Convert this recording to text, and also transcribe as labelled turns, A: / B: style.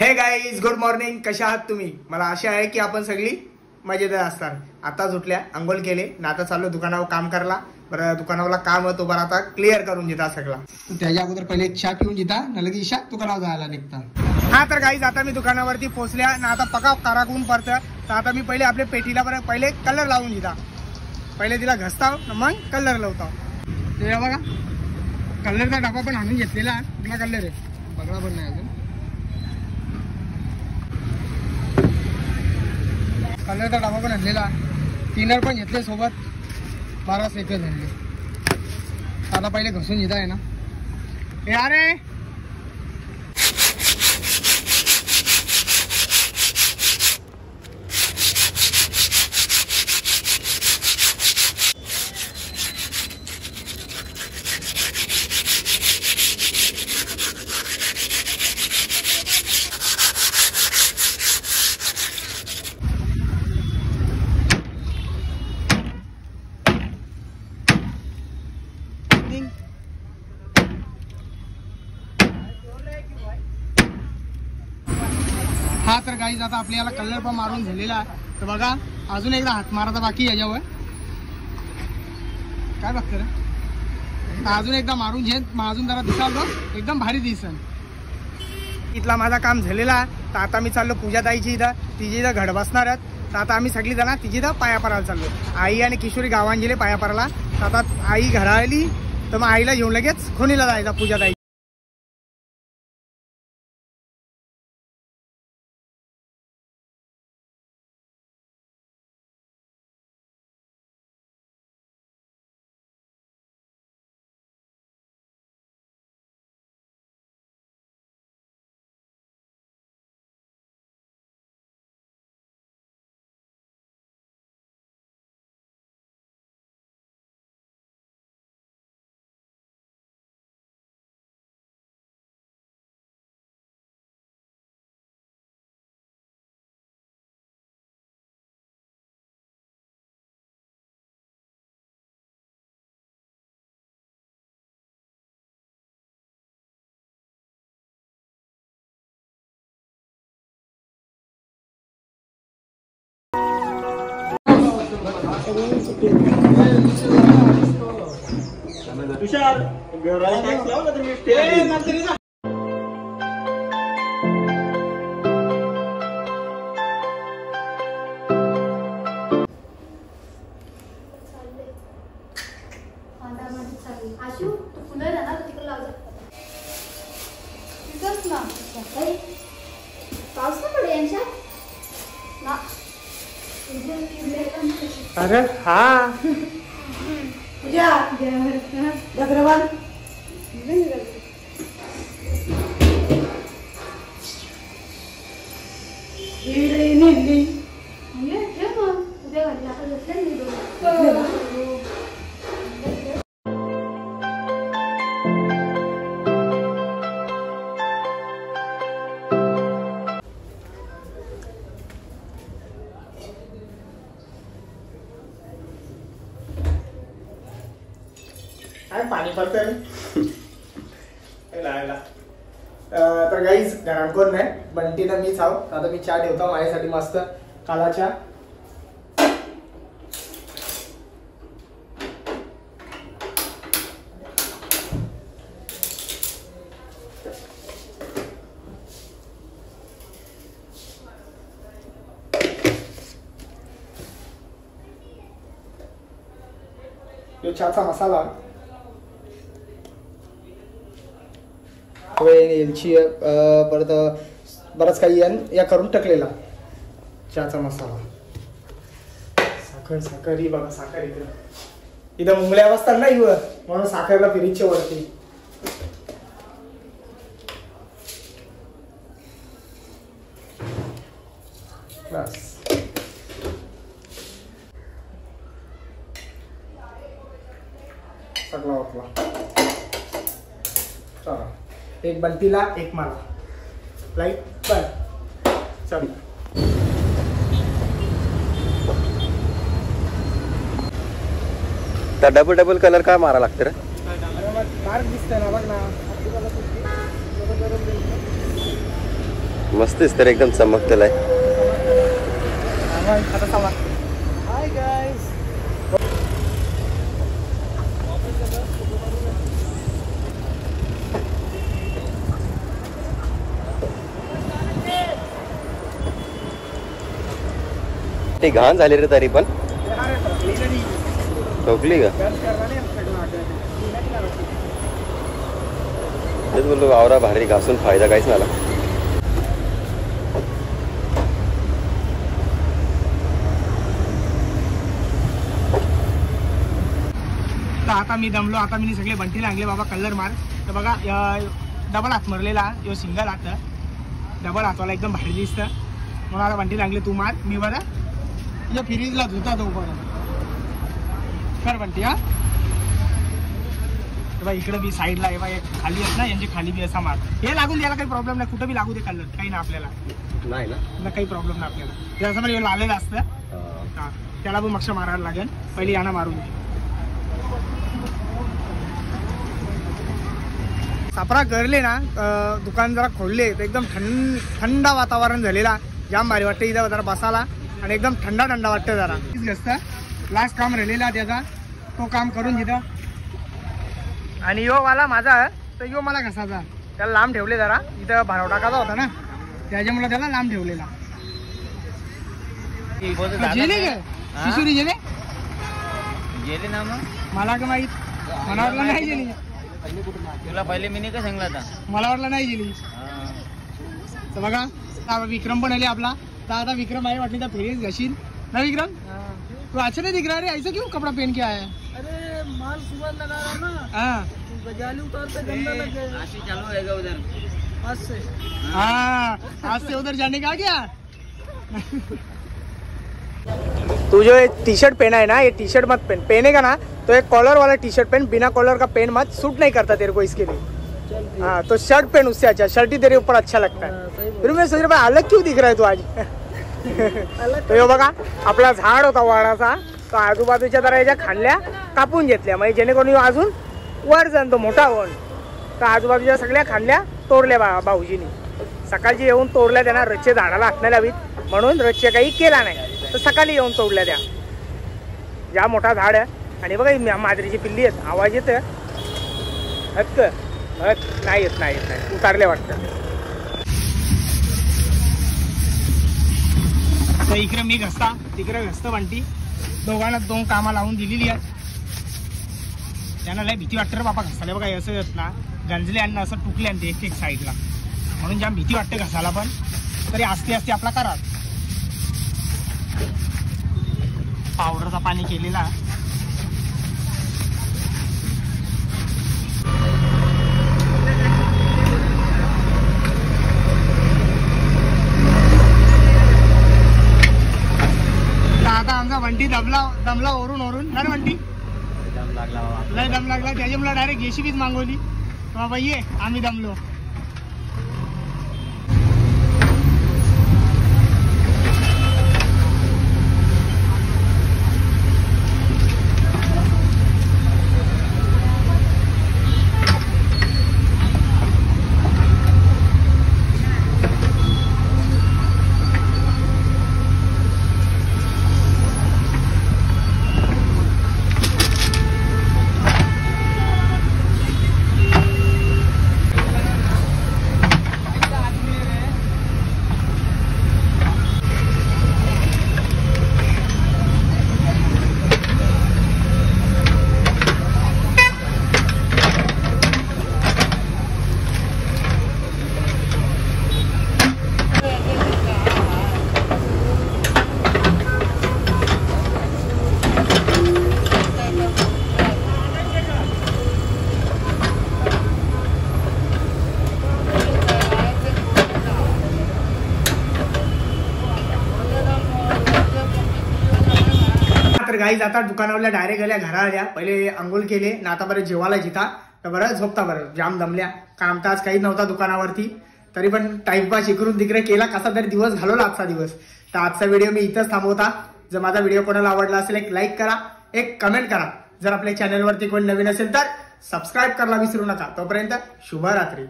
A: हे guys, good morning. कशा आहात तुम्ही? मला आशा आहे की आपण सगळी मजेदार असणार. आता उठल्या, अंघोळ केले ना, आता चाललो दुकानावर काम करायला. बरं, दुकानावरला काम होतो बरं, आता क्लिअर करून घेता सगळा. त्याच्या अगोदर पहिले एक चहा पिऊन घेता ना, लगेच ईशा दुकानावर जायला निघता. हा तर गाईज, आता मी दुकानावरती पोहोचल्या ना, आता पका काराकून पडतं. तर आता मी पहिले आपल्या पेटीला बरं पहिले कलर लावून घेता. पहिले तिला घसताव मग कलर लावतो. ते बघा, कलरचा डबा पण आणून घेतलेला. कुठला कलर आहे बघा पण नाही अजून. कलरचा डबा पण आणलेला. थिनर पण घेतले सोबत. 12 सेकंद आणले. आता पहिले घसून घेता आहे ना. हे अरे हा तर गाईज, आता आपल्याला कलर पण मारून झालेला. तर बघा, अजून एकदा हात मारायचा बाकी याच्यावर. काय बघतं रे? अजून एकदा मारून घे, अजून जरा दिसालो एकदम भारी दिसन. इथला माझा काम झालेला. तर आता मी चाललो पूजा ताईची इथं. तिची इथं घड बसणार आहेत. तर आता आम्ही सगळी जण तिची इथं पाया पडायला चाललो. आई आणि किशोरी गावात गेले पाया पडायला. तर आता आई घरा आली तर मग आईला घेऊन लगेच खोनीला जायचा पूजा ताई.
B: तुषार घराला टॅक्स लावला तर मी
C: आशू तू पुन्हा ना तिकडे लावजा तिथंच ना. पाऊस ना पडे यांच्या ना.
A: अरे हा
C: पूजा भद्रवान उद्या घातला
A: काय पाणी पडतंय. तर गाईज, घरात कोण नाही, बंटीनं मीच आहो. आता मी चहा ठेवतो माझ्यासाठी मस्त काला चहा. यो चहाचा मसाला वेलची परत बराच काही या करून टाकलेला. चहाचा मसाला, साखर ही बघा. साखर इथं मुंगळ्या बसतात ना इवर, म्हणून साखरला फिरीच्या वरती. बस सगळा वाटला. चला, एक बंटीला एक मला. लाईट बंद. चल
B: डबल डबल कलर काय मारा लागतं रे?
A: डार्क दिसतंय ना, बघ ना.
B: मस्त दिसतं रे, एकदम चमकतेला आहे.
A: आता सवा हाय गाईस.
B: ते घाण झाले रे तरी पण. ठोकली का? तेच बोललो वावरा भारी घासून फायदा काहीच झाला.
A: आता मी दमलो. आता मी सगळे बंटी लागले बाबा कलर मार. तर बघा डबल हात मरलेला, यो सिंगल हात, डबल हातवाला एकदम भारी दिसतं. म्हणून आता बंटी लागले तू मार, मी बरं या फ्रीजला धुता तो बरं कर बंटी. हा बघा इकडे बी साईडला आहे बा, खाली आहेत ना यांची खाली बी असा मार. हे लागून द्यायला काही प्रॉब्लेम नाही, कुठं बी लागू दे कलर, काही ना आपल्याला
B: नाही ना,
A: काही प्रॉब्लेम नाही आपल्याला. ते असं म्हणजे लालेलं असतं हा, त्याला पण मक्ष मारायला लागेल. पहिली यांना मारून दे. सापरा करले ना दुकान जरा खोलले तर एकदम थंड वातावरण झालेला, जाम भारी वाटतं इथं जरा बसायला आणि एकदम थंड वाटतं जरा. लास्ट काम राहिलेला त्याचा, तो काम करून तिथं. आणि यो वाला माझा तर यो मला घसाचा, त्याला लांब ठेवले जरा, इथं भराव टाकाचा होता ना त्याच्यामुळे त्याला लांब ठेवलेला. गेले का शिशुरी गेले
D: गेले ना मग
A: मला का माहित, मला वाटलं नाही गेली.
D: तुला पहिले मी नाही का सांगला था,
A: मला वाटलं नाही गेली. तर बघा विक्रम पण आले आपला. तर आता विक्रम आहे वाटली तर फेरीच घशील ना विक्रम. तो अच्छा नहीं दिख रहा है, ऐसा क्यों कपड़ा पहन के आया है?
D: अरे माल सुबह लगा रहा ना,
A: हाँ
D: गजाली उतारते गंदा लग गया, आज से चालू होएगा उधर, आज से.
A: हाँ आज से उधर जाने का क्या. तू जो टी शर्ट पहना है ना, ये टी शर्ट मत पहनेगा ना तो एक कॉलर वाला टी शर्ट पहन, बिना कॉलर का पहन मत, सूट नहीं करता तेरे को इसके लिए. हाँ तो शर्ट पहन, उससे अच्छा शर्ट ही तेरे ऊपर अच्छा लगता है. फिर मैं सोच रहा अलग क्यों दिख रहा है तू आज. तो यो बघा आपला झाड होता वाडाचा, तो आजूबाजूच्या जरा याच्या खांदल्या कापून घेतल्या, म्हणजे जेणेकरून अजून वर जाण तो मोठा होऊन. तर आजूबाजूच्या सगळ्या खांदल्या तोडल्या भाऊजीनी. सकाळची येऊन तोडल्या त्यांना, रच्चे झाडाला हात लावीत म्हणून रच्चे काही केला नाही, तर सकाळी येऊन तोडल्या त्या. ज्या मोठा झाड आहे. आणि बघा माजरीची पिल्ली आहेत, आवाज येतं हक्क नाही येत नाही उतारले वाटतं. तर इकडे मी घसता, तिकडे घसतं बंटी, दोघांना दोन कामा लावून दिलेली आहेत. त्यांना लय भीती वाटतं रे बापा घसायला. बघा असं येत ना गंजले आणि असं टुकले आणि एक साईडला, म्हणून जाम भीती वाटते घसायला. पण तरी आस्ते आस्ते आपला करा. पावडरचा पाणी केलेला. आता आमचा वंटी दमला ओरून ना रे वंटी, लय दम लागला त्याच्यामुळे डायरेक्ट जेसीबीच मागवली. बाबा ये आम्ही दमलो. गाईज आता दुकानावरल्या डायरेक्ट गेल्या घरा आल्या, पहिले अंघोळ केले ना, आता बरं जेवायला जिता तर बरं झोपता. बरं जाम दमल्या, काम तास काही नव्हता दुकानावरती, तरी पण टाइमपास इकडून तिकडे केला, कसा तरी दिवस घालवला आजचा दिवस. तर आजचा व्हिडिओ मी इथंच थांबवता. जर माझा व्हिडिओ कोणाला आवडला असेल एक लाईक करा, एक कमेंट करा. जर आपल्या चॅनलवरती कोण नवीन असेल तर सबस्क्राईब करायला विसरू नका. तोपर्यंत शुभरात्री.